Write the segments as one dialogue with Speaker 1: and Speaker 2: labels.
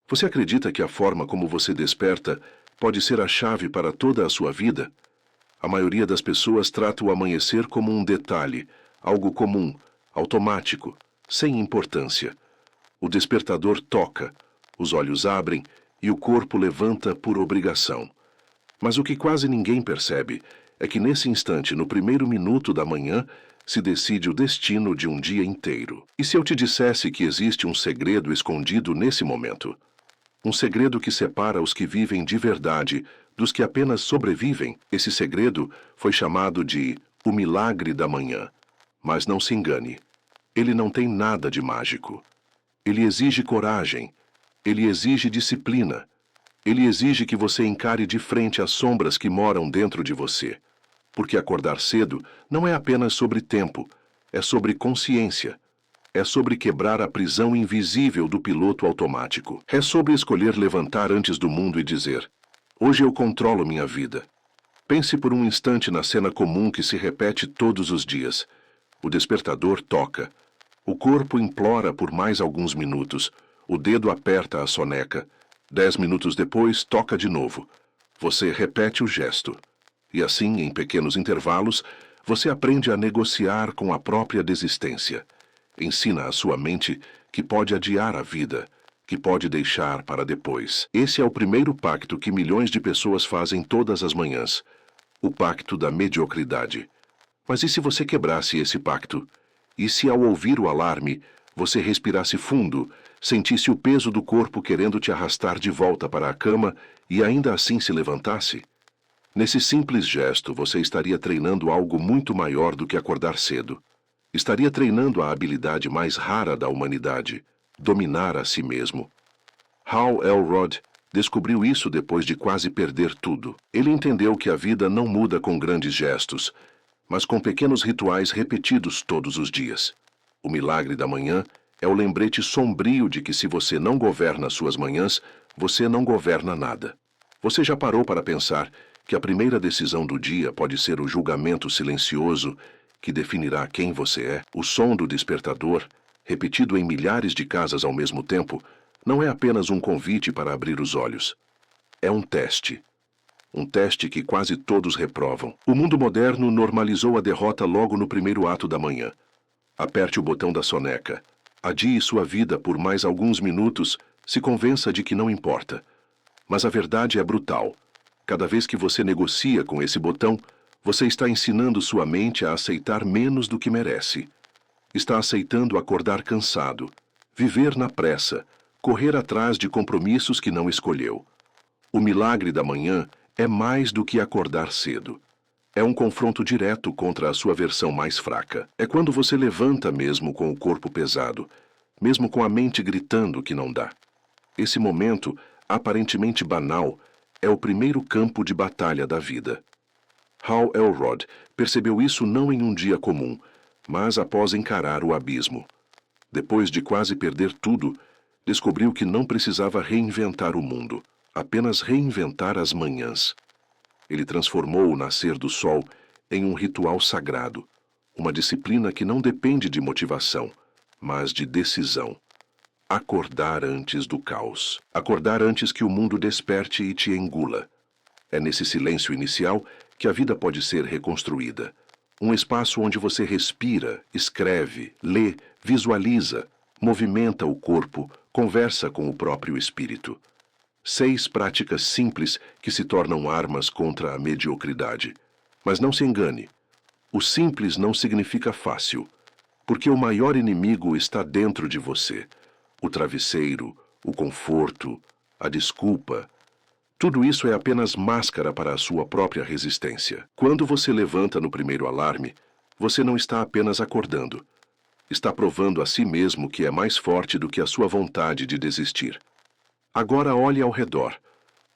Speaker 1: Você acredita que a forma como você desperta pode ser a chave para toda a sua vida? A maioria das pessoas trata o amanhecer como um detalhe, algo comum, automático, sem importância. O despertador toca, os olhos abrem e o corpo levanta por obrigação. Mas o que quase ninguém percebe é que nesse instante, no primeiro minuto da manhã, se decide o destino de um dia inteiro. E se eu te dissesse que existe um segredo escondido nesse momento? Um segredo que separa os que vivem de verdade dos que apenas sobrevivem? Esse segredo foi chamado de o milagre da manhã. Mas não se engane, ele não tem nada de mágico. Ele exige coragem, ele exige disciplina, ele exige que você encare de frente as sombras que moram dentro de você. Porque acordar cedo não é apenas sobre tempo, é sobre consciência. É sobre quebrar a prisão invisível do piloto automático. É sobre escolher levantar antes do mundo e dizer: hoje eu controlo minha vida. Pense por um instante na cena comum que se repete todos os dias. O despertador toca. O corpo implora por mais alguns minutos. O dedo aperta a soneca. 10 minutos depois, toca de novo. Você repete o gesto. E assim, em pequenos intervalos, você aprende a negociar com a própria desistência. Ensina à sua mente que pode adiar a vida, que pode deixar para depois. Esse é o primeiro pacto que milhões de pessoas fazem todas as manhãs. O pacto da mediocridade. Mas e se você quebrasse esse pacto? E se ao ouvir o alarme, você respirasse fundo, sentisse o peso do corpo querendo te arrastar de volta para a cama e ainda assim se levantasse? Nesse simples gesto, você estaria treinando algo muito maior do que acordar cedo. Estaria treinando a habilidade mais rara da humanidade, dominar a si mesmo. Hal Elrod descobriu isso depois de quase perder tudo. Ele entendeu que a vida não muda com grandes gestos, mas com pequenos rituais repetidos todos os dias. O milagre da manhã é o lembrete sombrio de que se você não governa suas manhãs, você não governa nada. Você já parou para pensar que a primeira decisão do dia pode ser o julgamento silencioso que definirá quem você é? O som do despertador, repetido em milhares de casas ao mesmo tempo, não é apenas um convite para abrir os olhos. É um teste. Um teste que quase todos reprovam. O mundo moderno normalizou a derrota logo no primeiro ato da manhã. Aperte o botão da soneca. Adie sua vida por mais alguns minutos, se convença de que não importa. Mas a verdade é brutal. Cada vez que você negocia com esse botão, você está ensinando sua mente a aceitar menos do que merece. Está aceitando acordar cansado, viver na pressa, correr atrás de compromissos que não escolheu. O milagre da manhã é mais do que acordar cedo. É um confronto direto contra a sua versão mais fraca. É quando você levanta mesmo com o corpo pesado, mesmo com a mente gritando que não dá. Esse momento, aparentemente banal, é o primeiro campo de batalha da vida. Hal Elrod percebeu isso não em um dia comum, mas após encarar o abismo. Depois de quase perder tudo, descobriu que não precisava reinventar o mundo, apenas reinventar as manhãs. Ele transformou o nascer do sol em um ritual sagrado, uma disciplina que não depende de motivação, mas de decisão. Acordar antes do caos. Acordar antes que o mundo desperte e te engula. É nesse silêncio inicial que a vida pode ser reconstruída. Um espaço onde você respira, escreve, lê, visualiza, movimenta o corpo, conversa com o próprio espírito. 6 práticas simples que se tornam armas contra a mediocridade. Mas não se engane. O simples não significa fácil, porque o maior inimigo está dentro de você. O travesseiro, o conforto, a desculpa. Tudo isso é apenas máscara para a sua própria resistência. Quando você levanta no primeiro alarme, você não está apenas acordando. Está provando a si mesmo que é mais forte do que a sua vontade de desistir. Agora olhe ao redor.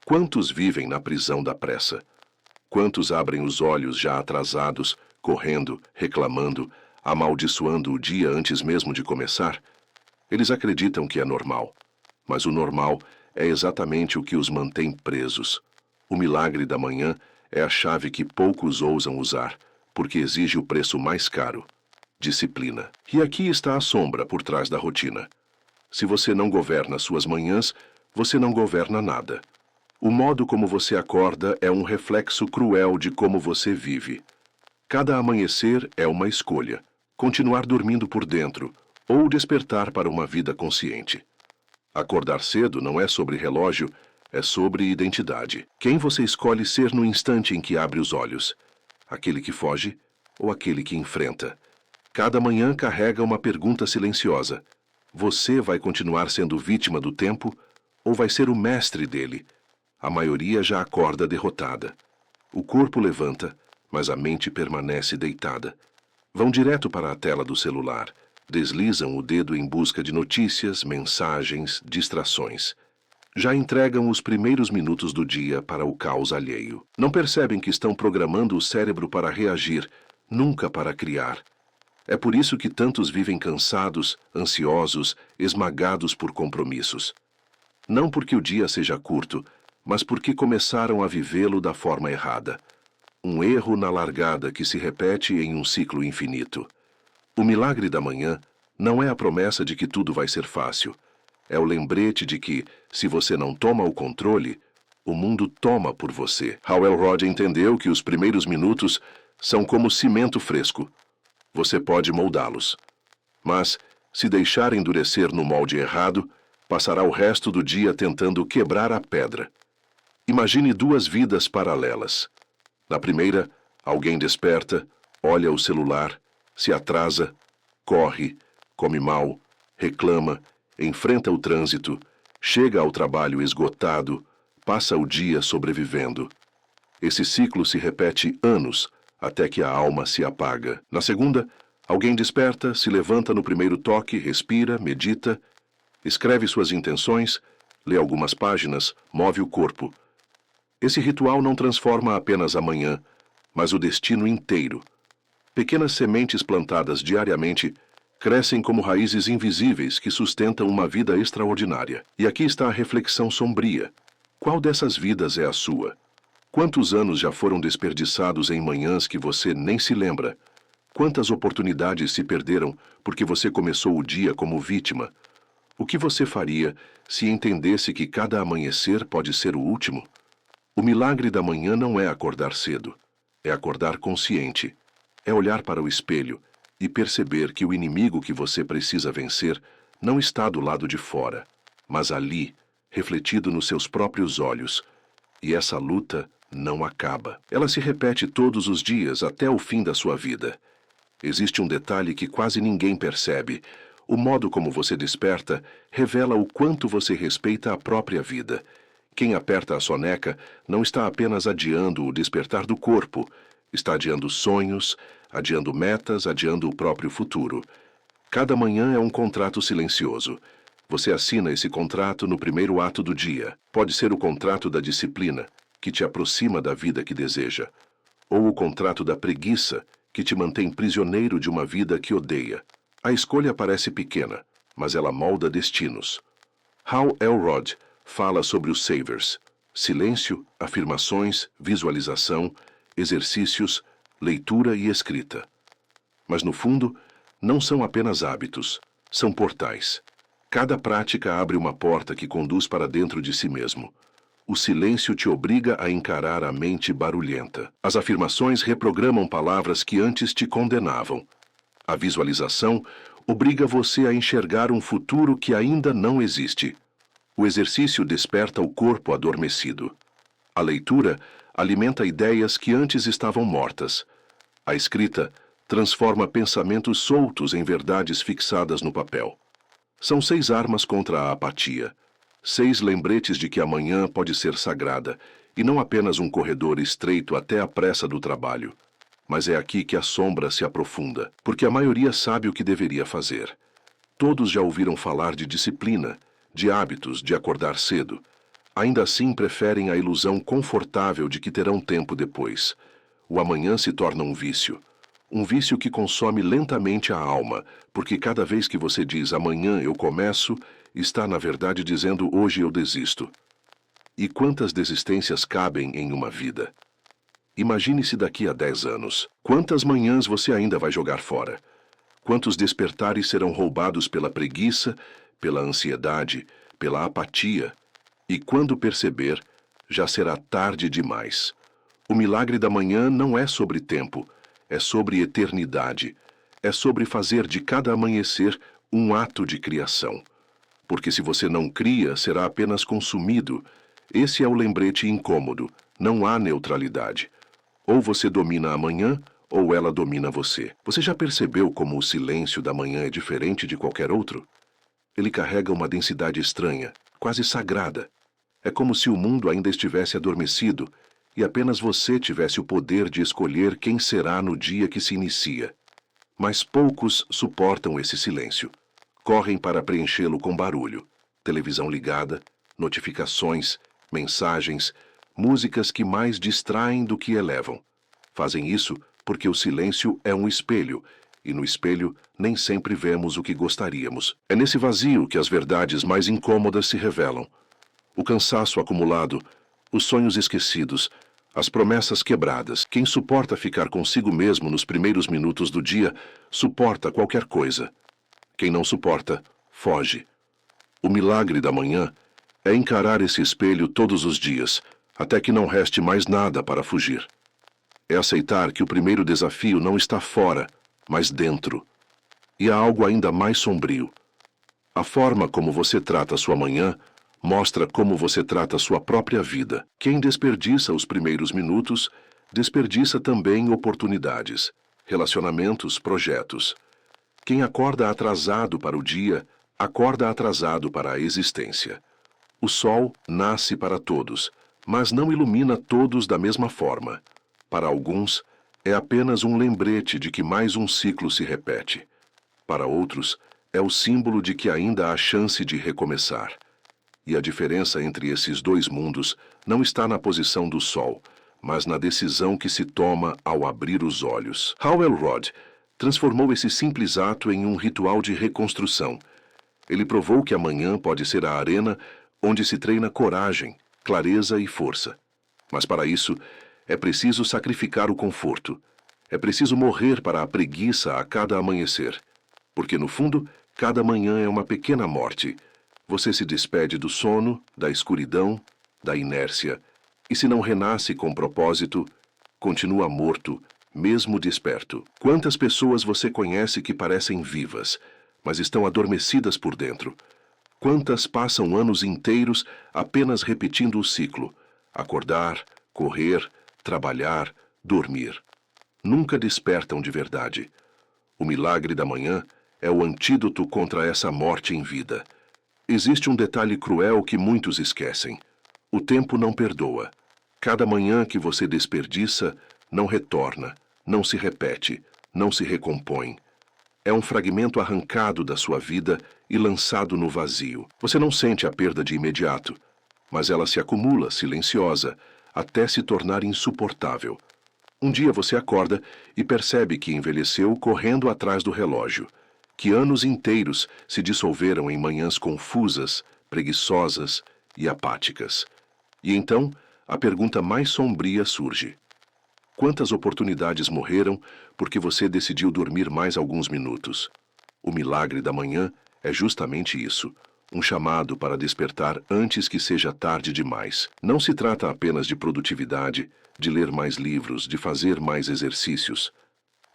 Speaker 1: Quantos vivem na prisão da pressa? Quantos abrem os olhos já atrasados, correndo, reclamando, amaldiçoando o dia antes mesmo de começar? Eles acreditam que é normal, mas o normal é exatamente o que os mantém presos. O milagre da manhã é a chave que poucos ousam usar, porque exige o preço mais caro: disciplina. E aqui está a sombra por trás da rotina. Se você não governa suas manhãs, você não governa nada. O modo como você acorda é um reflexo cruel de como você vive. Cada amanhecer é uma escolha: continuar dormindo por dentro ou despertar para uma vida consciente. Acordar cedo não é sobre relógio, é sobre identidade. Quem você escolhe ser no instante em que abre os olhos? Aquele que foge ou aquele que enfrenta? Cada manhã carrega uma pergunta silenciosa: você vai continuar sendo vítima do tempo ou vai ser o mestre dele? A maioria já acorda derrotada. O corpo levanta, mas a mente permanece deitada. Vão direto para a tela do celular. Deslizam o dedo em busca de notícias, mensagens, distrações. Já entregam os primeiros minutos do dia para o caos alheio. Não percebem que estão programando o cérebro para reagir, nunca para criar. É por isso que tantos vivem cansados, ansiosos, esmagados por compromissos. Não porque o dia seja curto, mas porque começaram a vivê-lo da forma errada. Um erro na largada que se repete em um ciclo infinito. O milagre da manhã não é a promessa de que tudo vai ser fácil. É o lembrete de que, se você não toma o controle, o mundo toma por você. Hal Elrod entendeu que os primeiros minutos são como cimento fresco. Você pode moldá-los. Mas, se deixar endurecer no molde errado, passará o resto do dia tentando quebrar a pedra. Imagine duas vidas paralelas. Na primeira, alguém desperta, olha o celular, se atrasa, corre, come mal, reclama, enfrenta o trânsito, chega ao trabalho esgotado, passa o dia sobrevivendo. Esse ciclo se repete anos, até que a alma se apaga. Na segunda, alguém desperta, se levanta no primeiro toque, respira, medita, escreve suas intenções, lê algumas páginas, move o corpo. Esse ritual não transforma apenas a manhã, mas o destino inteiro. Pequenas sementes plantadas diariamente crescem como raízes invisíveis que sustentam uma vida extraordinária. E aqui está a reflexão sombria. Qual dessas vidas é a sua? Quantos anos já foram desperdiçados em manhãs que você nem se lembra? Quantas oportunidades se perderam porque você começou o dia como vítima? O que você faria se entendesse que cada amanhecer pode ser o último? O milagre da manhã não é acordar cedo, é acordar consciente, é olhar para o espelho e perceber que o inimigo que você precisa vencer não está do lado de fora, mas ali, refletido nos seus próprios olhos. E essa luta não acaba. Ela se repete todos os dias até o fim da sua vida. Existe um detalhe que quase ninguém percebe. O modo como você desperta revela o quanto você respeita a própria vida. Quem aperta a soneca não está apenas adiando o despertar do corpo, está adiando sonhos, adiando metas, adiando o próprio futuro. Cada manhã é um contrato silencioso. Você assina esse contrato no primeiro ato do dia. Pode ser o contrato da disciplina, que te aproxima da vida que deseja, ou o contrato da preguiça, que te mantém prisioneiro de uma vida que odeia. A escolha parece pequena, mas ela molda destinos. Hal Elrod fala sobre os savers: silêncio, afirmações, visualização, exercícios, leitura e escrita. Mas no fundo, não são apenas hábitos, são portais. Cada prática abre uma porta que conduz para dentro de si mesmo. O silêncio te obriga a encarar a mente barulhenta. As afirmações reprogramam palavras que antes te condenavam. A visualização obriga você a enxergar um futuro que ainda não existe. O exercício desperta o corpo adormecido. A leitura alimenta ideias que antes estavam mortas. A escrita transforma pensamentos soltos em verdades fixadas no papel. São 6 armas contra a apatia. 6 lembretes de que amanhã pode ser sagrada, e não apenas um corredor estreito até a pressa do trabalho. Mas é aqui que a sombra se aprofunda, porque a maioria sabe o que deveria fazer. Todos já ouviram falar de disciplina, de hábitos, de acordar cedo. Ainda assim preferem a ilusão confortável de que terão tempo depois. O amanhã se torna um vício. Um vício que consome lentamente a alma, porque cada vez que você diz amanhã eu começo, está na verdade dizendo hoje eu desisto. E quantas desistências cabem em uma vida? Imagine-se daqui a 10 anos. Quantas manhãs você ainda vai jogar fora? Quantos despertares serão roubados pela preguiça, pela ansiedade, pela apatia, E quando perceber, já será tarde demais. O milagre da manhã não é sobre tempo, é sobre eternidade. É sobre fazer de cada amanhecer um ato de criação. Porque se você não cria, será apenas consumido. Esse é o lembrete incômodo. Não há neutralidade. Ou você domina a manhã, ou ela domina você. Você já percebeu como o silêncio da manhã é diferente de qualquer outro? Ele carrega uma densidade estranha, quase sagrada. É como se o mundo ainda estivesse adormecido e apenas você tivesse o poder de escolher quem será no dia que se inicia. Mas poucos suportam esse silêncio. Correm para preenchê-lo com barulho. Televisão ligada, notificações, mensagens, músicas que mais distraem do que elevam. Fazem isso porque o silêncio é um espelho, e no espelho nem sempre vemos o que gostaríamos. É nesse vazio que as verdades mais incômodas se revelam. O cansaço acumulado, os sonhos esquecidos, as promessas quebradas. Quem suporta ficar consigo mesmo nos primeiros minutos do dia, suporta qualquer coisa. Quem não suporta, foge. O milagre da manhã é encarar esse espelho todos os dias, até que não reste mais nada para fugir. É aceitar que o primeiro desafio não está fora, mas dentro. E há algo ainda mais sombrio. A forma como você trata sua manhã mostra como você trata sua própria vida. Quem desperdiça os primeiros minutos, desperdiça também oportunidades, relacionamentos, projetos. Quem acorda atrasado para o dia, acorda atrasado para a existência. O sol nasce para todos, mas não ilumina todos da mesma forma. Para alguns, é apenas um lembrete de que mais um ciclo se repete. Para outros, é o símbolo de que ainda há chance de recomeçar. E a diferença entre esses dois mundos não está na posição do sol, mas na decisão que se toma ao abrir os olhos. Howell Rodd transformou esse simples ato em um ritual de reconstrução. Ele provou que a manhã pode ser a arena onde se treina coragem, clareza e força. Mas para isso, é preciso sacrificar o conforto. É preciso morrer para a preguiça a cada amanhecer. Porque, no fundo, cada manhã é uma pequena morte. Você se despede do sono, da escuridão, da inércia. E se não renasce com propósito, continua morto, mesmo desperto. Quantas pessoas você conhece que parecem vivas, mas estão adormecidas por dentro? Quantas passam anos inteiros apenas repetindo o ciclo: acordar, correr, trabalhar, dormir. Nunca despertam de verdade. O milagre da manhã é o antídoto contra essa morte em vida. Existe um detalhe cruel que muitos esquecem. O tempo não perdoa. Cada manhã que você desperdiça, não retorna, não se repete, não se recompõe. É um fragmento arrancado da sua vida e lançado no vazio. Você não sente a perda de imediato, mas ela se acumula, silenciosa, até se tornar insuportável. Um dia você acorda e percebe que envelheceu correndo atrás do relógio, que anos inteiros se dissolveram em manhãs confusas, preguiçosas e apáticas. E então, a pergunta mais sombria surge: quantas oportunidades morreram porque você decidiu dormir mais alguns minutos? O milagre da manhã é justamente isso, um chamado para despertar antes que seja tarde demais. Não se trata apenas de produtividade, de ler mais livros, de fazer mais exercícios.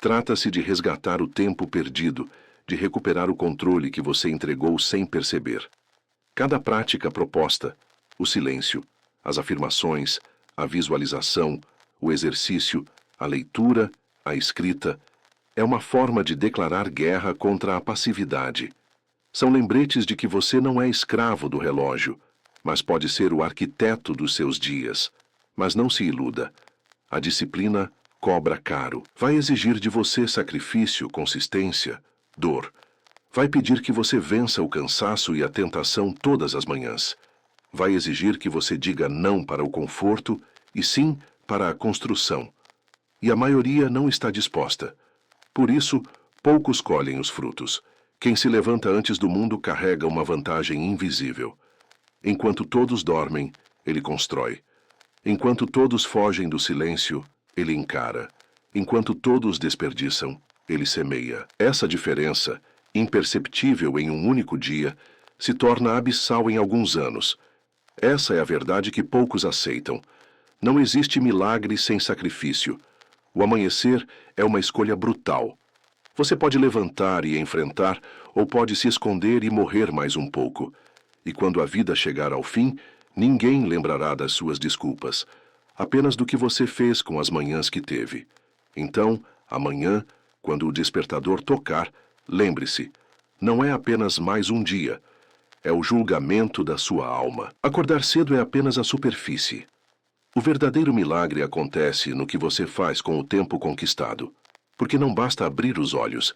Speaker 1: Trata-se de resgatar o tempo perdido, de recuperar o controle que você entregou sem perceber. Cada prática proposta, o silêncio, as afirmações, a visualização, o exercício, a leitura, a escrita, é uma forma de declarar guerra contra a passividade. São lembretes de que você não é escravo do relógio, mas pode ser o arquiteto dos seus dias. Mas não se iluda. A disciplina cobra caro. Vai exigir de você sacrifício, consistência, dor. Vai pedir que você vença o cansaço e a tentação todas as manhãs. Vai exigir que você diga não para o conforto e sim para a construção. E a maioria não está disposta. Por isso, poucos colhem os frutos. Quem se levanta antes do mundo carrega uma vantagem invisível. Enquanto todos dormem, ele constrói. Enquanto todos fogem do silêncio, ele encara. Enquanto todos desperdiçam, ele semeia. Essa diferença, imperceptível em um único dia, se torna abissal em alguns anos. Essa é a verdade que poucos aceitam. Não existe milagre sem sacrifício. O amanhecer é uma escolha brutal. Você pode levantar e enfrentar, ou pode se esconder e morrer mais um pouco. E quando a vida chegar ao fim, ninguém lembrará das suas desculpas, apenas do que você fez com as manhãs que teve. Então, amanhã, quando o despertador tocar, lembre-se, não é apenas mais um dia, é o julgamento da sua alma. Acordar cedo é apenas a superfície. O verdadeiro milagre acontece no que você faz com o tempo conquistado. Porque não basta abrir os olhos,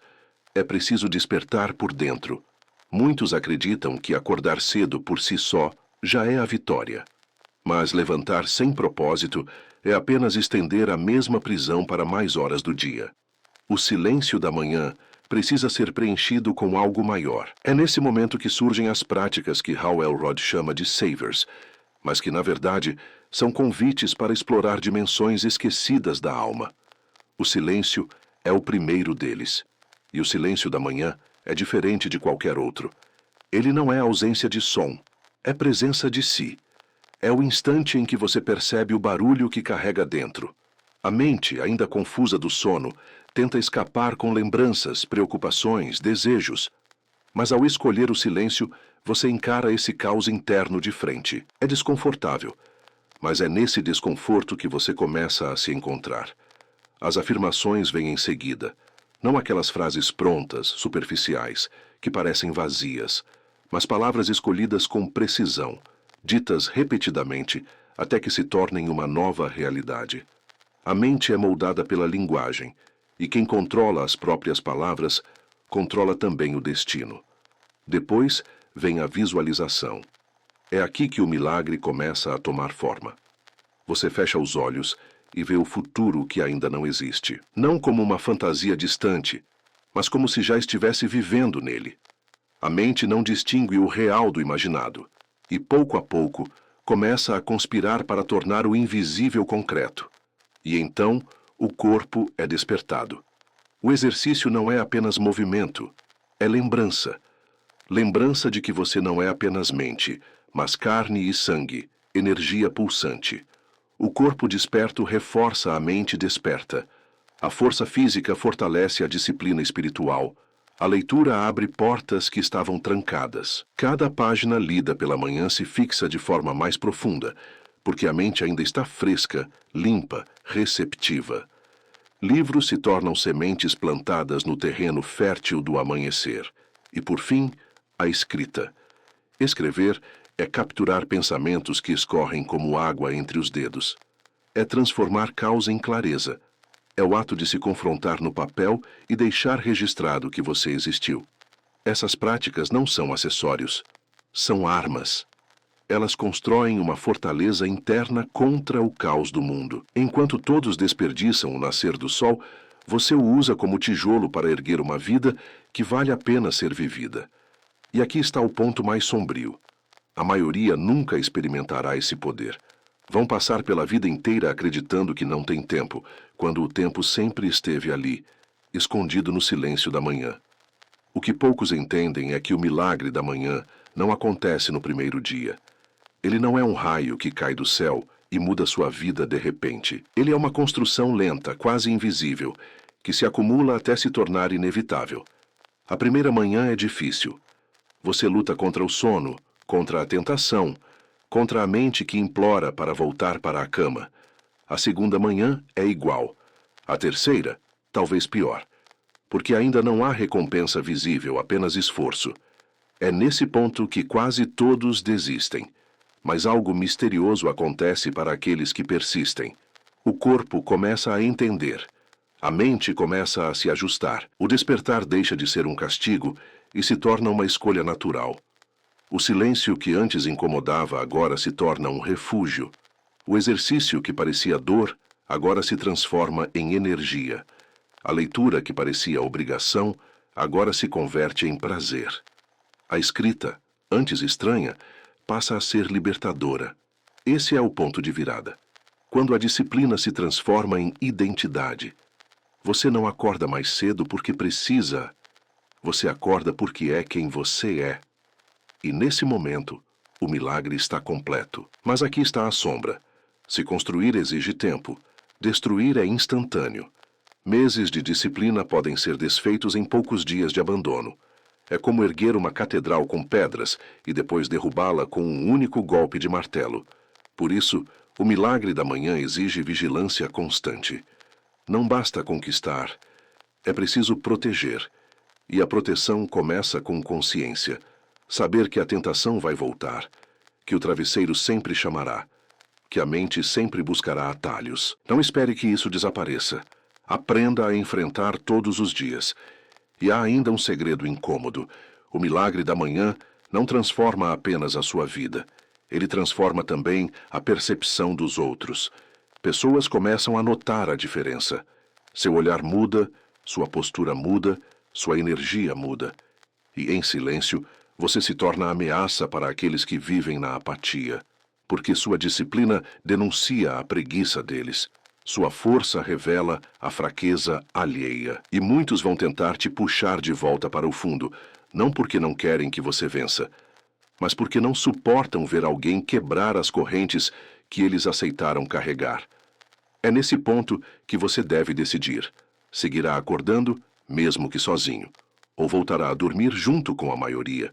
Speaker 1: é preciso despertar por dentro. Muitos acreditam que acordar cedo por si só já é a vitória. Mas levantar sem propósito é apenas estender a mesma prisão para mais horas do dia. O silêncio da manhã precisa ser preenchido com algo maior. É nesse momento que surgem as práticas que Hal Elrod chama de savers, mas que, na verdade, são convites para explorar dimensões esquecidas da alma. O silêncio é o primeiro deles. E o silêncio da manhã é diferente de qualquer outro. Ele não é ausência de som, é presença de si. É o instante em que você percebe o barulho que carrega dentro. A mente, ainda confusa do sono, tenta escapar com lembranças, preocupações, desejos. Mas ao escolher o silêncio, você encara esse caos interno de frente. É desconfortável, mas é nesse desconforto que você começa a se encontrar. As afirmações vêm em seguida, não aquelas frases prontas, superficiais, que parecem vazias, mas palavras escolhidas com precisão, ditas repetidamente, até que se tornem uma nova realidade. A mente é moldada pela linguagem, e quem controla as próprias palavras, controla também o destino. Depois vem a visualização. É aqui que o milagre começa a tomar forma. Você fecha os olhos e vê o futuro que ainda não existe. Não como uma fantasia distante, mas como se já estivesse vivendo nele. A mente não distingue o real do imaginado, e pouco a pouco começa a conspirar para tornar o invisível concreto. E então o corpo é despertado. O exercício não é apenas movimento, é lembrança. Lembrança de que você não é apenas mente, mas carne e sangue, energia pulsante. O corpo desperto reforça a mente desperta. A força física fortalece a disciplina espiritual. A leitura abre portas que estavam trancadas. Cada página lida pela manhã se fixa de forma mais profunda, porque a mente ainda está fresca, limpa, receptiva. Livros se tornam sementes plantadas no terreno fértil do amanhecer. E, por fim, a escrita. Escrever é capturar pensamentos que escorrem como água entre os dedos. É transformar caos em clareza. É o ato de se confrontar no papel e deixar registrado que você existiu. Essas práticas não são acessórios, são armas. Elas constroem uma fortaleza interna contra o caos do mundo. Enquanto todos desperdiçam o nascer do sol, você o usa como tijolo para erguer uma vida que vale a pena ser vivida. E aqui está o ponto mais sombrio. A maioria nunca experimentará esse poder. Vão passar pela vida inteira acreditando que não tem tempo, quando o tempo sempre esteve ali, escondido no silêncio da manhã. O que poucos entendem é que o milagre da manhã não acontece no primeiro dia. Ele não é um raio que cai do céu e muda sua vida de repente. Ele é uma construção lenta, quase invisível, que se acumula até se tornar inevitável. A primeira manhã é difícil. Você luta contra o sono, contra a tentação, contra a mente que implora para voltar para a cama. A segunda manhã é igual. A terceira, talvez pior. Porque ainda não há recompensa visível, apenas esforço. É nesse ponto que quase todos desistem. Mas algo misterioso acontece para aqueles que persistem. O corpo começa a entender. A mente começa a se ajustar. O despertar deixa de ser um castigo e se torna uma escolha natural. O silêncio que antes incomodava agora se torna um refúgio. O exercício que parecia dor agora se transforma em energia. A leitura que parecia obrigação agora se converte em prazer. A escrita, antes estranha, passa a ser libertadora. Esse é o ponto de virada. Quando a disciplina se transforma em identidade. Você não acorda mais cedo porque precisa. Você acorda porque é quem você é. E nesse momento, o milagre está completo. Mas aqui está a sombra. Se construir exige tempo, destruir é instantâneo. Meses de disciplina podem ser desfeitos em poucos dias de abandono. É como erguer uma catedral com pedras e depois derrubá-la com um único golpe de martelo. Por isso, o milagre da manhã exige vigilância constante. Não basta conquistar, é preciso proteger. E a proteção começa com consciência. Saber que a tentação vai voltar, que o travesseiro sempre chamará, que a mente sempre buscará atalhos. Não espere que isso desapareça. Aprenda a enfrentar todos os dias. E há ainda um segredo incômodo. O milagre da manhã não transforma apenas a sua vida. Ele transforma também a percepção dos outros. Pessoas começam a notar a diferença. Seu olhar muda, sua postura muda, sua energia muda. E, em silêncio, você se torna ameaça para aqueles que vivem na apatia. Porque sua disciplina denuncia a preguiça deles. Sua força revela a fraqueza alheia. E muitos vão tentar te puxar de volta para o fundo, não porque não querem que você vença, mas porque não suportam ver alguém quebrar as correntes que eles aceitaram carregar. É nesse ponto que você deve decidir. Seguirá acordando, mesmo que sozinho, ou voltará a dormir junto com a maioria.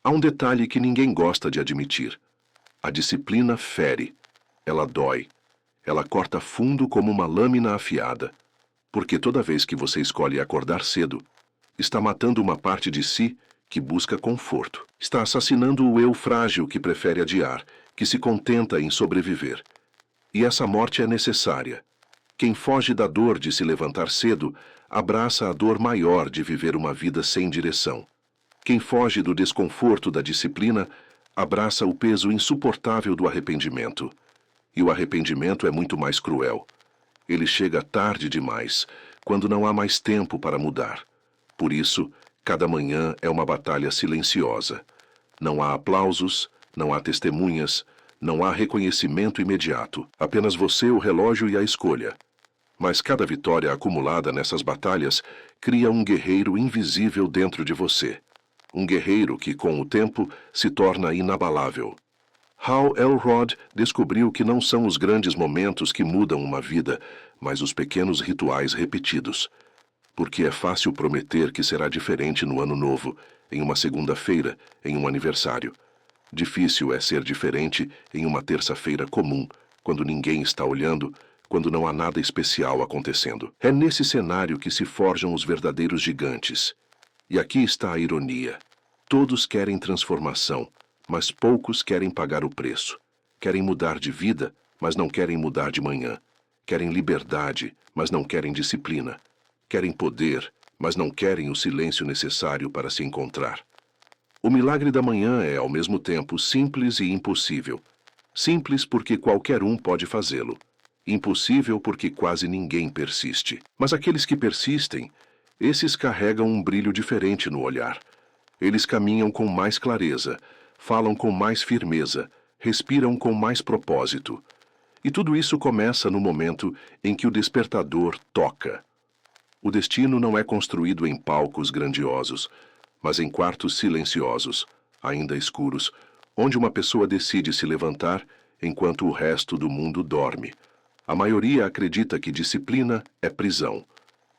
Speaker 1: Há um detalhe que ninguém gosta de admitir. A disciplina fere. Ela dói. Ela corta fundo como uma lâmina afiada. Porque toda vez que você escolhe acordar cedo, está matando uma parte de si que busca conforto. Está assassinando o eu frágil que prefere adiar, que se contenta em sobreviver. E essa morte é necessária. Quem foge da dor de se levantar cedo, abraça a dor maior de viver uma vida sem direção. Quem foge do desconforto da disciplina, abraça o peso insuportável do arrependimento. E o arrependimento é muito mais cruel. Ele chega tarde demais, quando não há mais tempo para mudar. Por isso, cada manhã é uma batalha silenciosa. Não há aplausos, não há testemunhas, não há reconhecimento imediato. Apenas você, o relógio e a escolha. Mas cada vitória acumulada nessas batalhas cria um guerreiro invisível dentro de você. Um guerreiro que, com o tempo, se torna inabalável. Hal Elrod descobriu que não são os grandes momentos que mudam uma vida, mas os pequenos rituais repetidos. Porque é fácil prometer que será diferente no ano novo, em uma segunda-feira, em um aniversário. Difícil é ser diferente em uma terça-feira comum, quando ninguém está olhando, quando não há nada especial acontecendo. É nesse cenário que se forjam os verdadeiros gigantes. E aqui está a ironia. Todos querem transformação, mas poucos querem pagar o preço. Querem mudar de vida, mas não querem mudar de manhã. Querem liberdade, mas não querem disciplina. Querem poder, mas não querem o silêncio necessário para se encontrar. O milagre da manhã é, ao mesmo tempo, simples e impossível. Simples porque qualquer um pode fazê-lo. Impossível porque quase ninguém persiste. Mas aqueles que persistem, esses carregam um brilho diferente no olhar. Eles caminham com mais clareza, falam com mais firmeza, respiram com mais propósito. E tudo isso começa no momento em que o despertador toca. O destino não é construído em palcos grandiosos, mas em quartos silenciosos, ainda escuros, onde uma pessoa decide se levantar enquanto o resto do mundo dorme. A maioria acredita que disciplina é prisão,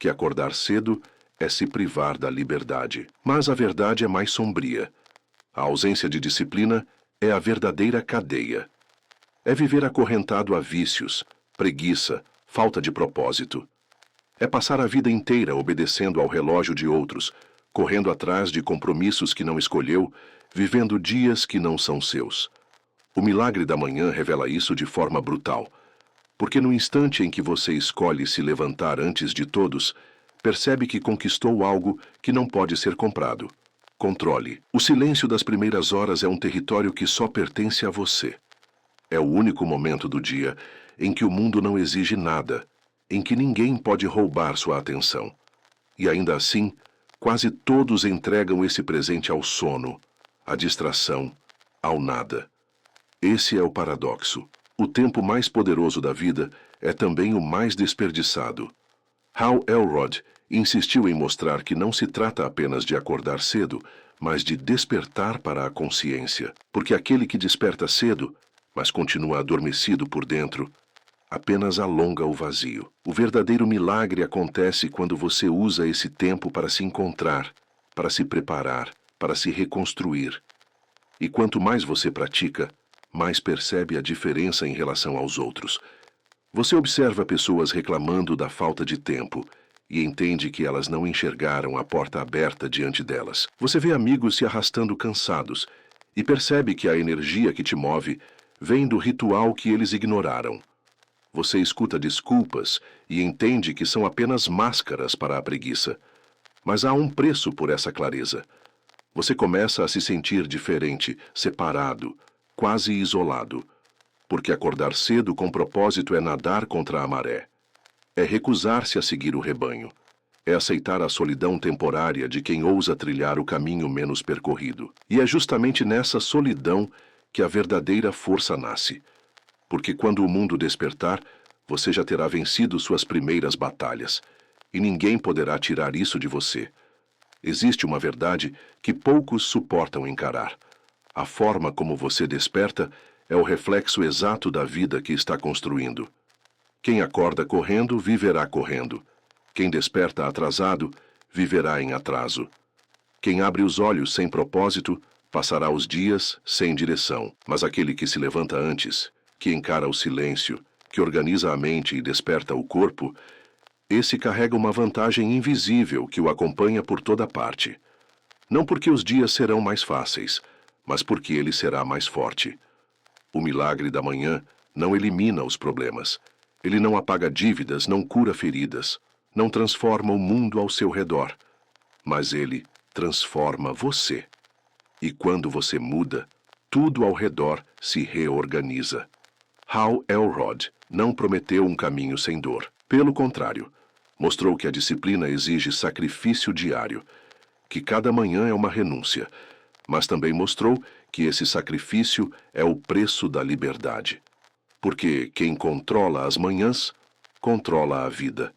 Speaker 1: que acordar cedo é se privar da liberdade. Mas a verdade é mais sombria. A ausência de disciplina é a verdadeira cadeia. É viver acorrentado a vícios, preguiça, falta de propósito. É passar a vida inteira obedecendo ao relógio de outros, correndo atrás de compromissos que não escolheu, vivendo dias que não são seus. O milagre da manhã revela isso de forma brutal, porque no instante em que você escolhe se levantar antes de todos, percebe que conquistou algo que não pode ser comprado. Controle. O silêncio das primeiras horas é um território que só pertence a você. É o único momento do dia em que o mundo não exige nada, em que ninguém pode roubar sua atenção. E ainda assim, quase todos entregam esse presente ao sono, à distração, ao nada. Esse é o paradoxo. O tempo mais poderoso da vida é também o mais desperdiçado. Hal Elrod Insistiu em mostrar que não se trata apenas de acordar cedo, mas de despertar para a consciência, porque aquele que desperta cedo, mas continua adormecido por dentro, apenas alonga o vazio. O verdadeiro milagre acontece quando você usa esse tempo para se encontrar, para se preparar, para se reconstruir. E quanto mais você pratica, mais percebe a diferença em relação aos outros. Você observa pessoas reclamando da falta de tempo e entende que elas não enxergaram a porta aberta diante delas. Você vê amigos se arrastando cansados e percebe que a energia que te move vem do ritual que eles ignoraram. Você escuta desculpas e entende que são apenas máscaras para a preguiça. Mas há um preço por essa clareza. Você começa a se sentir diferente, separado, quase isolado. Porque acordar cedo com propósito é nadar contra a maré. É recusar-se a seguir o rebanho. É aceitar a solidão temporária de quem ousa trilhar o caminho menos percorrido. E é justamente nessa solidão que a verdadeira força nasce. Porque quando o mundo despertar, você já terá vencido suas primeiras batalhas, e ninguém poderá tirar isso de você. Existe uma verdade que poucos suportam encarar. A forma como você desperta é o reflexo exato da vida que está construindo. Quem acorda correndo, viverá correndo. Quem desperta atrasado, viverá em atraso. Quem abre os olhos sem propósito, passará os dias sem direção. Mas aquele que se levanta antes, que encara o silêncio, que organiza a mente e desperta o corpo, esse carrega uma vantagem invisível que o acompanha por toda parte. Não porque os dias serão mais fáceis, mas porque ele será mais forte. O milagre da manhã não elimina os problemas. Ele não apaga dívidas, não cura feridas, não transforma o mundo ao seu redor. Mas ele transforma você. E quando você muda, tudo ao redor se reorganiza. Hal Elrod não prometeu um caminho sem dor. Pelo contrário, mostrou que a disciplina exige sacrifício diário, que cada manhã é uma renúncia, mas também mostrou que esse sacrifício é o preço da liberdade. Porque quem controla as manhãs, controla a vida.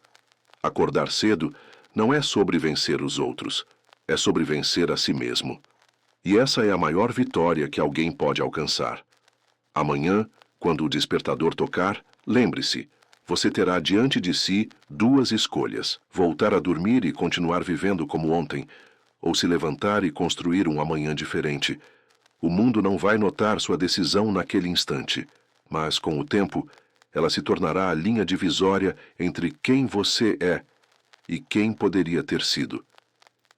Speaker 1: Acordar cedo não é sobre vencer os outros, é sobre vencer a si mesmo. E essa é a maior vitória que alguém pode alcançar. Amanhã, quando o despertador tocar, lembre-se, você terá diante de si duas escolhas: voltar a dormir e continuar vivendo como ontem, ou se levantar e construir um amanhã diferente. O mundo não vai notar sua decisão naquele instante, mas com o tempo, ela se tornará a linha divisória entre quem você é e quem poderia ter sido.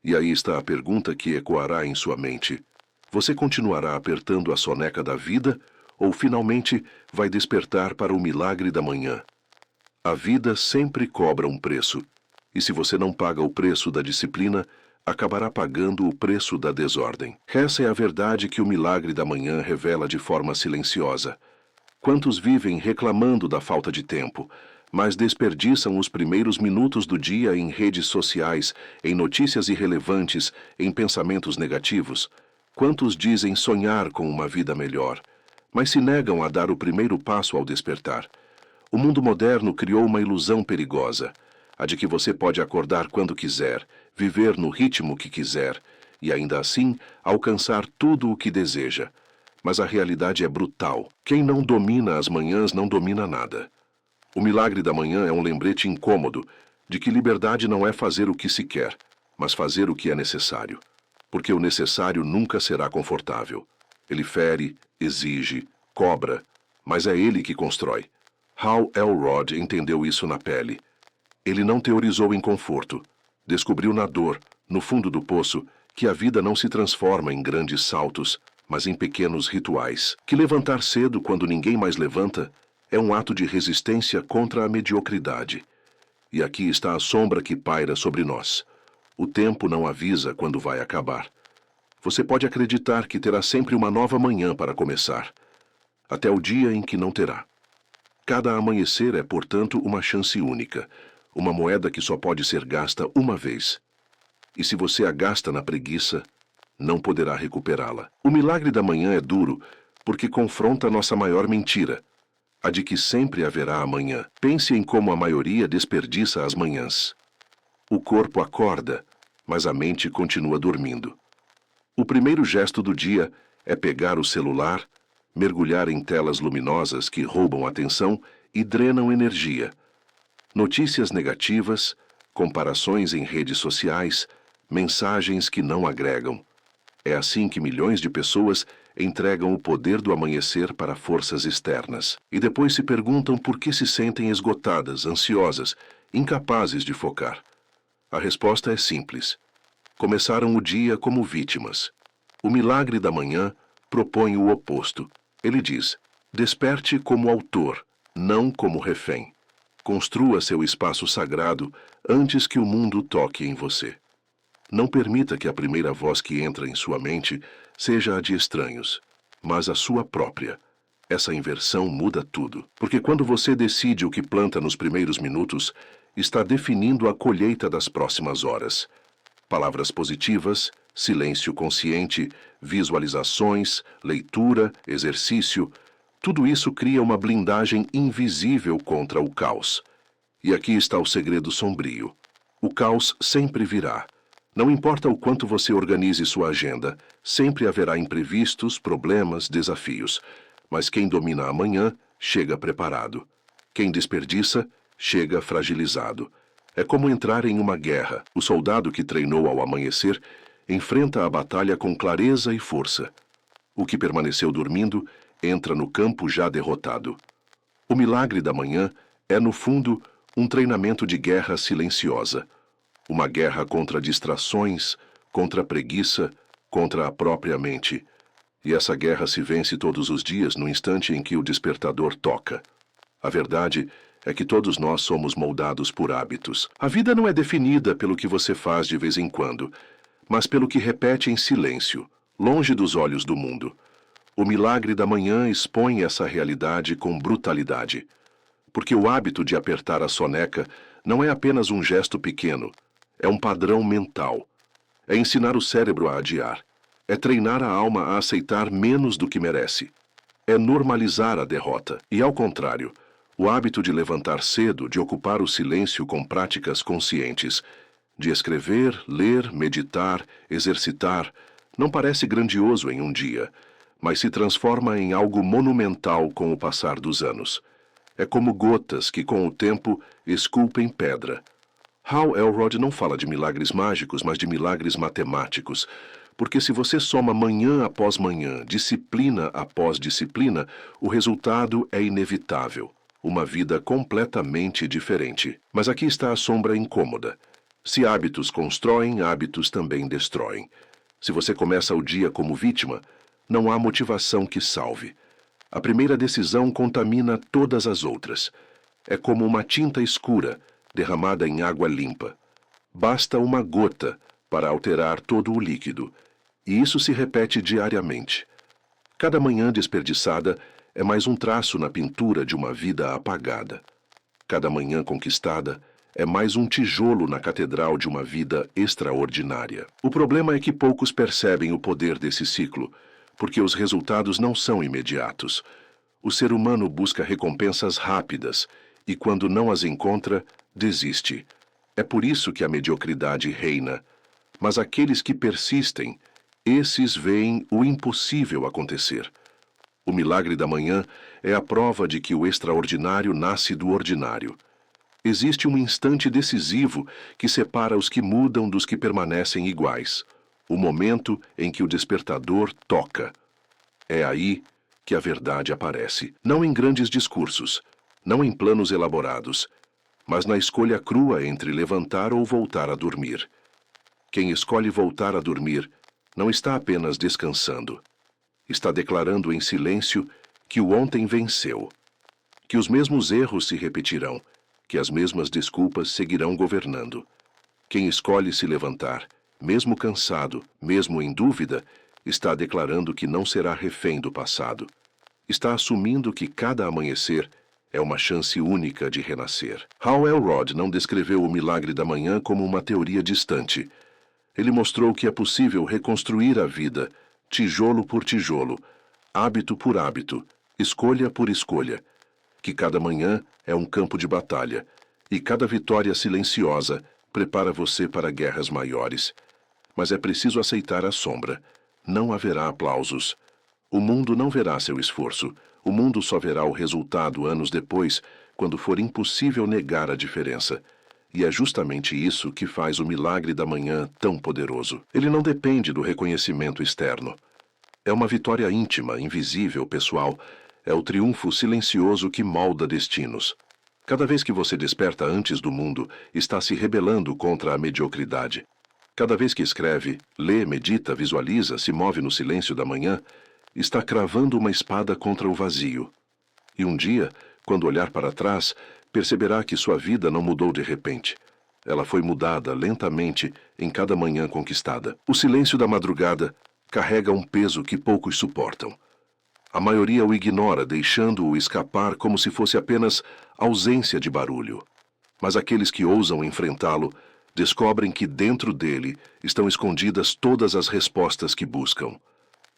Speaker 1: E aí está a pergunta que ecoará em sua mente: você continuará apertando a soneca da vida ou finalmente vai despertar para o milagre da manhã? A vida sempre cobra um preço, e se você não paga o preço da disciplina, acabará pagando o preço da desordem. Essa é a verdade que o milagre da manhã revela de forma silenciosa. Quantos vivem reclamando da falta de tempo, mas desperdiçam os primeiros minutos do dia em redes sociais, em notícias irrelevantes, em pensamentos negativos? Quantos dizem sonhar com uma vida melhor, mas se negam a dar o primeiro passo ao despertar? O mundo moderno criou uma ilusão perigosa, a de que você pode acordar quando quiser, viver no ritmo que quiser, e ainda assim alcançar tudo o que deseja. Mas a realidade é brutal. Quem não domina as manhãs não domina nada. O milagre da manhã é um lembrete incômodo de que liberdade não é fazer o que se quer, mas fazer o que é necessário. Porque o necessário nunca será confortável. Ele fere, exige, cobra, mas é ele que constrói. Hal Elrod entendeu isso na pele. Ele não teorizou em conforto. Descobriu na dor, no fundo do poço, que a vida não se transforma em grandes saltos, mas em pequenos rituais. Que levantar cedo quando ninguém mais levanta é um ato de resistência contra a mediocridade. E aqui está a sombra que paira sobre nós. O tempo não avisa quando vai acabar. Você pode acreditar que terá sempre uma nova manhã para começar, até o dia em que não terá. Cada amanhecer é, portanto, uma chance única, uma moeda que só pode ser gasta uma vez. E se você a gasta na preguiça, não poderá recuperá-la. O milagre da manhã é duro, porque confronta nossa maior mentira, a de que sempre haverá amanhã. Pense em como a maioria desperdiça as manhãs. O corpo acorda, mas a mente continua dormindo. O primeiro gesto do dia é pegar o celular, mergulhar em telas luminosas que roubam atenção e drenam energia. Notícias negativas, comparações em redes sociais, mensagens que não agregam. É assim que milhões de pessoas entregam o poder do amanhecer para forças externas e depois se perguntam por que se sentem esgotadas, ansiosas, incapazes de focar. A resposta é simples. Começaram o dia como vítimas. O milagre da manhã propõe o oposto. Ele diz: desperte como autor, não como refém. Construa seu espaço sagrado antes que o mundo toque em você. Não permita que a primeira voz que entra em sua mente seja a de estranhos, mas a sua própria. Essa inversão muda tudo, porque quando você decide o que planta nos primeiros minutos, está definindo a colheita das próximas horas. Palavras positivas, silêncio consciente, visualizações, leitura, exercício, tudo isso cria uma blindagem invisível contra o caos. E aqui está o segredo sombrio. O caos sempre virá. Não importa o quanto você organize sua agenda, sempre haverá imprevistos, problemas, desafios. Mas quem domina amanhã, chega preparado. Quem desperdiça, chega fragilizado. É como entrar em uma guerra. O soldado que treinou ao amanhecer enfrenta a batalha com clareza e força. O que permaneceu dormindo entra no campo já derrotado. O milagre da manhã é, no fundo, um treinamento de guerra silenciosa. Uma guerra contra distrações, contra a preguiça, contra a própria mente. E essa guerra se vence todos os dias no instante em que o despertador toca. A verdade é que todos nós somos moldados por hábitos. A vida não é definida pelo que você faz de vez em quando, mas pelo que repete em silêncio, longe dos olhos do mundo. O milagre da manhã expõe essa realidade com brutalidade. Porque o hábito de apertar a soneca não é apenas um gesto pequeno, é um padrão mental. É ensinar o cérebro a adiar. É treinar a alma a aceitar menos do que merece. É normalizar a derrota. E, ao contrário, o hábito de levantar cedo, de ocupar o silêncio com práticas conscientes, de escrever, ler, meditar, exercitar, não parece grandioso em um dia, mas se transforma em algo monumental com o passar dos anos. É como gotas que, com o tempo, esculpem pedra. Hal Elrod não fala de milagres mágicos, mas de milagres matemáticos, porque se você soma manhã após manhã, disciplina após disciplina, o resultado é inevitável, uma vida completamente diferente. Mas aqui está a sombra incômoda. Se hábitos constroem, hábitos também destroem. Se você começa o dia como vítima, não há motivação que salve. A primeira decisão contamina todas as outras. É como uma tinta escura derramada em água limpa. Basta uma gota para alterar todo o líquido, e isso se repete diariamente. Cada manhã desperdiçada é mais um traço na pintura de uma vida apagada. Cada manhã conquistada é mais um tijolo na catedral de uma vida extraordinária. O problema é que poucos percebem o poder desse ciclo, porque os resultados não são imediatos. O ser humano busca recompensas rápidas e, quando não as encontra, desiste. É por isso que a mediocridade reina. Mas aqueles que persistem, esses veem o impossível acontecer. O milagre da manhã é a prova de que o extraordinário nasce do ordinário. Existe um instante decisivo que separa os que mudam dos que permanecem iguais. O momento em que o despertador toca. É aí que a verdade aparece. Não em grandes discursos, não em planos elaborados, mas na escolha crua entre levantar ou voltar a dormir. Quem escolhe voltar a dormir não está apenas descansando. Está declarando em silêncio que o ontem venceu, que os mesmos erros se repetirão, que as mesmas desculpas seguirão governando. Quem escolhe se levantar, mesmo cansado, mesmo em dúvida, está declarando que não será refém do passado. Está assumindo que cada amanhecer é uma chance única de renascer. Hal Elrod não descreveu o milagre da manhã como uma teoria distante. Ele mostrou que é possível reconstruir a vida, tijolo por tijolo, hábito por hábito, escolha por escolha, que cada manhã é um campo de batalha, e cada vitória silenciosa prepara você para guerras maiores. Mas é preciso aceitar a sombra. Não haverá aplausos. O mundo não verá seu esforço. O mundo só verá o resultado anos depois, quando for impossível negar a diferença. E é justamente isso que faz o milagre da manhã tão poderoso. Ele não depende do reconhecimento externo. É uma vitória íntima, invisível, pessoal. É o triunfo silencioso que molda destinos. Cada vez que você desperta antes do mundo, está se rebelando contra a mediocridade. Cada vez que escreve, lê, medita, visualiza, se move no silêncio da manhã, está cravando uma espada contra o vazio. E um dia, quando olhar para trás, perceberá que sua vida não mudou de repente. Ela foi mudada lentamente em cada manhã conquistada. O silêncio da madrugada carrega um peso que poucos suportam. A maioria o ignora, deixando-o escapar como se fosse apenas ausência de barulho. Mas aqueles que ousam enfrentá-lo descobrem que dentro dele estão escondidas todas as respostas que buscam.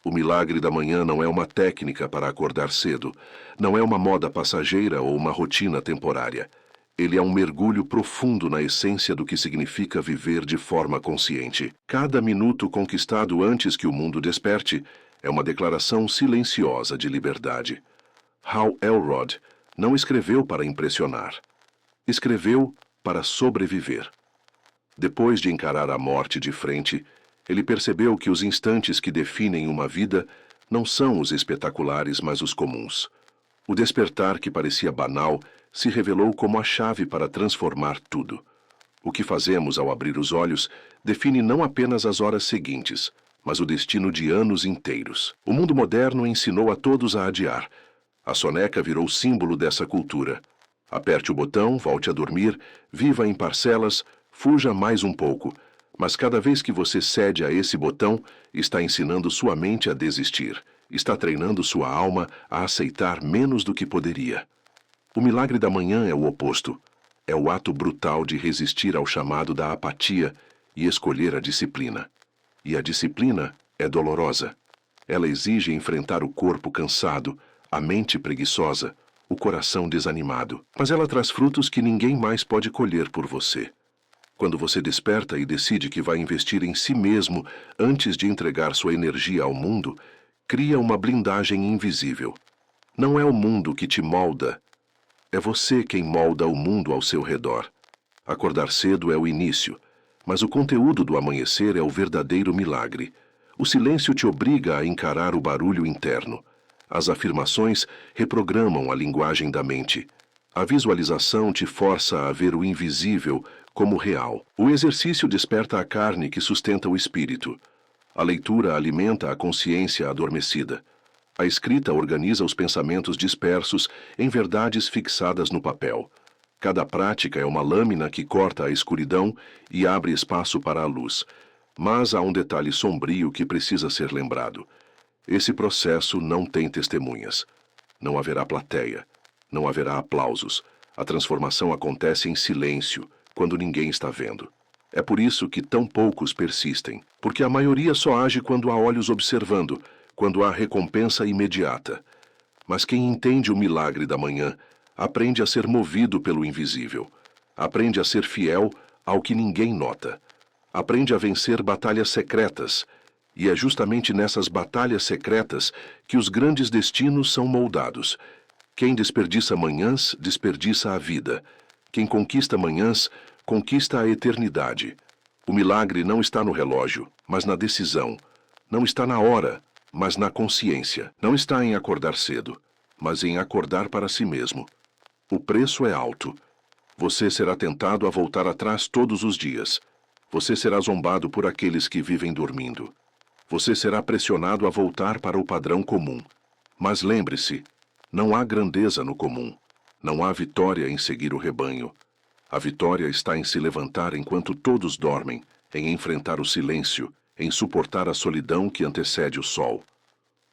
Speaker 1: O milagre da manhã não é uma técnica para acordar cedo, não é uma moda passageira ou uma rotina temporária. Ele é um mergulho profundo na essência do que significa viver de forma consciente. Cada minuto conquistado antes que o mundo desperte é uma declaração silenciosa de liberdade. Hal Elrod não escreveu para impressionar. Escreveu para sobreviver. Depois de encarar a morte de frente, ele percebeu que os instantes que definem uma vida não são os espetaculares, mas os comuns. O despertar que parecia banal se revelou como a chave para transformar tudo. O que fazemos ao abrir os olhos define não apenas as horas seguintes, mas o destino de anos inteiros. O mundo moderno ensinou a todos a adiar. A soneca virou símbolo dessa cultura. Aperte o botão, volte a dormir, viva em parcelas, fuja mais um pouco. Mas cada vez que você cede a esse botão, está ensinando sua mente a desistir. Está treinando sua alma a aceitar menos do que poderia. O milagre da manhã é o oposto. É o ato brutal de resistir ao chamado da apatia e escolher a disciplina. E a disciplina é dolorosa. Ela exige enfrentar o corpo cansado, a mente preguiçosa, o coração desanimado. Mas ela traz frutos que ninguém mais pode colher por você. Quando você desperta e decide que vai investir em si mesmo antes de entregar sua energia ao mundo, cria uma blindagem invisível. Não é o mundo que te molda, é você quem molda o mundo ao seu redor. Acordar cedo é o início, mas o conteúdo do amanhecer é o verdadeiro milagre. O silêncio te obriga a encarar o barulho interno. As afirmações reprogramam a linguagem da mente. A visualização te força a ver o invisível como real. O exercício desperta a carne que sustenta o espírito. A leitura alimenta a consciência adormecida. A escrita organiza os pensamentos dispersos em verdades fixadas no papel. Cada prática é uma lâmina que corta a escuridão e abre espaço para a luz. Mas há um detalhe sombrio que precisa ser lembrado. Esse processo não tem testemunhas. Não haverá plateia. Não haverá aplausos. A transformação acontece em silêncio, quando ninguém está vendo. É por isso que tão poucos persistem, porque a maioria só age quando há olhos observando, quando há recompensa imediata. Mas quem entende o milagre da manhã, aprende a ser movido pelo invisível. Aprende a ser fiel ao que ninguém nota. Aprende a vencer batalhas secretas. E é justamente nessas batalhas secretas que os grandes destinos são moldados. Quem desperdiça manhãs, desperdiça a vida. Quem conquista manhãs, conquista a eternidade. O milagre não está no relógio, mas na decisão. Não está na hora, mas na consciência. Não está em acordar cedo, mas em acordar para si mesmo. O preço é alto. Você será tentado a voltar atrás todos os dias. Você será zombado por aqueles que vivem dormindo. Você será pressionado a voltar para o padrão comum. Mas lembre-se, não há grandeza no comum. Não há vitória em seguir o rebanho. A vitória está em se levantar enquanto todos dormem, em enfrentar o silêncio, em suportar a solidão que antecede o sol.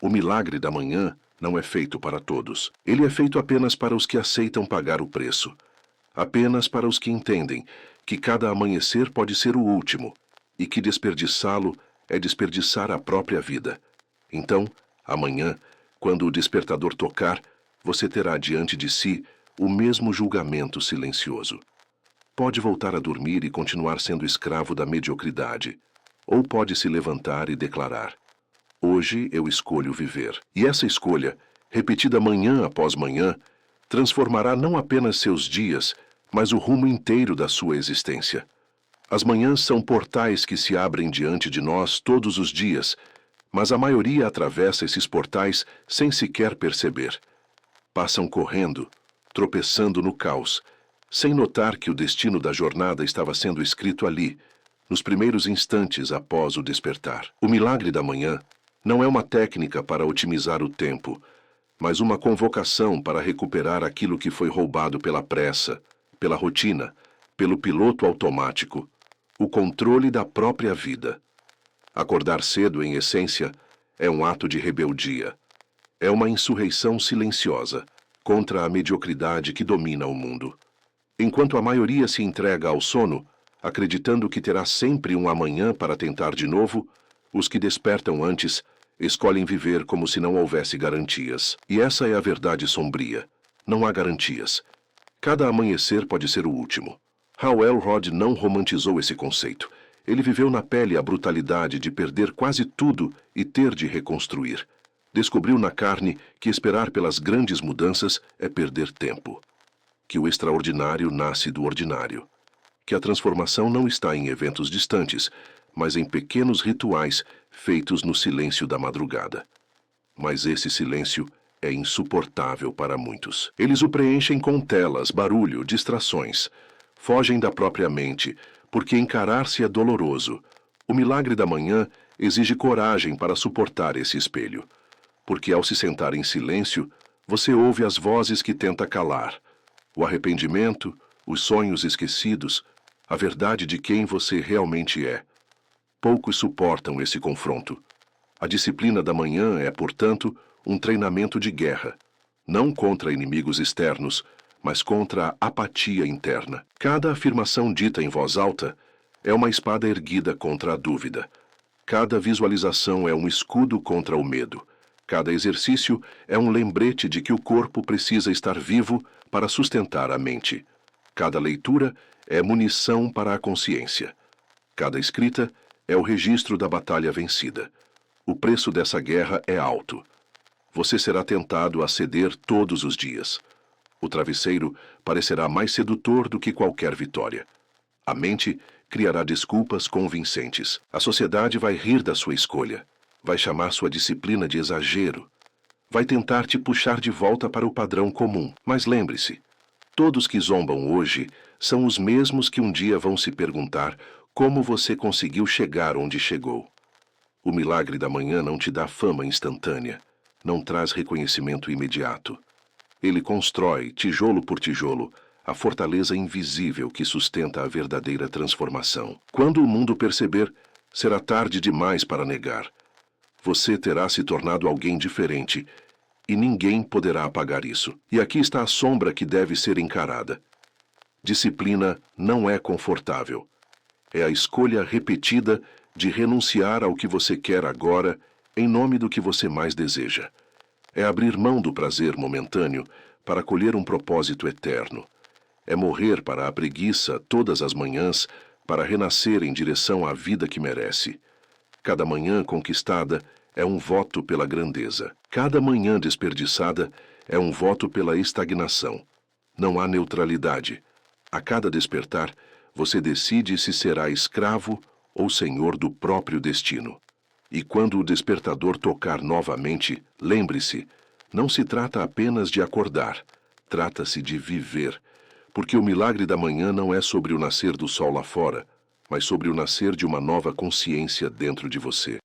Speaker 1: O milagre da manhã não é feito para todos. Ele é feito apenas para os que aceitam pagar o preço. Apenas para os que entendem que cada amanhecer pode ser o último e que desperdiçá-lo é desperdiçar a própria vida. Então, amanhã, quando o despertador tocar, você terá diante de si o mesmo julgamento silencioso. Pode voltar a dormir e continuar sendo escravo da mediocridade, ou pode se levantar e declarar: hoje eu escolho viver. E essa escolha, repetida manhã após manhã, transformará não apenas seus dias, mas o rumo inteiro da sua existência. As manhãs são portais que se abrem diante de nós todos os dias, mas a maioria atravessa esses portais sem sequer perceber. Passam correndo, tropeçando no caos, sem notar que o destino da jornada estava sendo escrito ali, nos primeiros instantes após o despertar. O milagre da manhã não é uma técnica para otimizar o tempo, mas uma convocação para recuperar aquilo que foi roubado pela pressa, pela rotina, pelo piloto automático, o controle da própria vida. Acordar cedo, em essência, é um ato de rebeldia. É uma insurreição silenciosa contra a mediocridade que domina o mundo. Enquanto a maioria se entrega ao sono, acreditando que terá sempre um amanhã para tentar de novo, os que despertam antes escolhem viver como se não houvesse garantias. E essa é a verdade sombria. Não há garantias. Cada amanhecer pode ser o último. Hal Elrod não romantizou esse conceito. Ele viveu na pele a brutalidade de perder quase tudo e ter de reconstruir. Descobriu na carne que esperar pelas grandes mudanças é perder tempo. Que o extraordinário nasce do ordinário. Que a transformação não está em eventos distantes, mas em pequenos rituais feitos no silêncio da madrugada. Mas esse silêncio é insuportável para muitos. Eles o preenchem com telas, barulho, distrações. Fogem da própria mente, porque encarar-se é doloroso. O milagre da manhã exige coragem para suportar esse espelho. Porque ao se sentar em silêncio, você ouve as vozes que tenta calar. O arrependimento, os sonhos esquecidos, a verdade de quem você realmente é. Poucos suportam esse confronto. A disciplina da manhã é, portanto, um treinamento de guerra, não contra inimigos externos, mas contra a apatia interna. Cada afirmação dita em voz alta é uma espada erguida contra a dúvida. Cada visualização é um escudo contra o medo. Cada exercício é um lembrete de que o corpo precisa estar vivo para sustentar a mente. Cada leitura é munição para a consciência. Cada escrita é o registro da batalha vencida. O preço dessa guerra é alto. Você será tentado a ceder todos os dias. O travesseiro parecerá mais sedutor do que qualquer vitória. A mente criará desculpas convincentes. A sociedade vai rir da sua escolha. Vai chamar sua disciplina de exagero. Vai tentar te puxar de volta para o padrão comum. Mas lembre-se, todos que zombam hoje são os mesmos que um dia vão se perguntar como você conseguiu chegar onde chegou. O milagre da manhã não te dá fama instantânea, não traz reconhecimento imediato. Ele constrói, tijolo por tijolo, a fortaleza invisível que sustenta a verdadeira transformação. Quando o mundo perceber, será tarde demais para negar. Você terá se tornado alguém diferente, e ninguém poderá apagar isso. E aqui está a sombra que deve ser encarada. Disciplina não é confortável. É a escolha repetida de renunciar ao que você quer agora em nome do que você mais deseja. É abrir mão do prazer momentâneo para colher um propósito eterno. É morrer para a preguiça todas as manhãs para renascer em direção à vida que merece. Cada manhã conquistada é um voto pela grandeza. Cada manhã desperdiçada é um voto pela estagnação. Não há neutralidade. A cada despertar, você decide se será escravo ou senhor do próprio destino. E quando o despertador tocar novamente, lembre-se, não se trata apenas de acordar, trata-se de viver, porque o milagre da manhã não é sobre o nascer do sol lá fora, mas sobre o nascer de uma nova consciência dentro de você.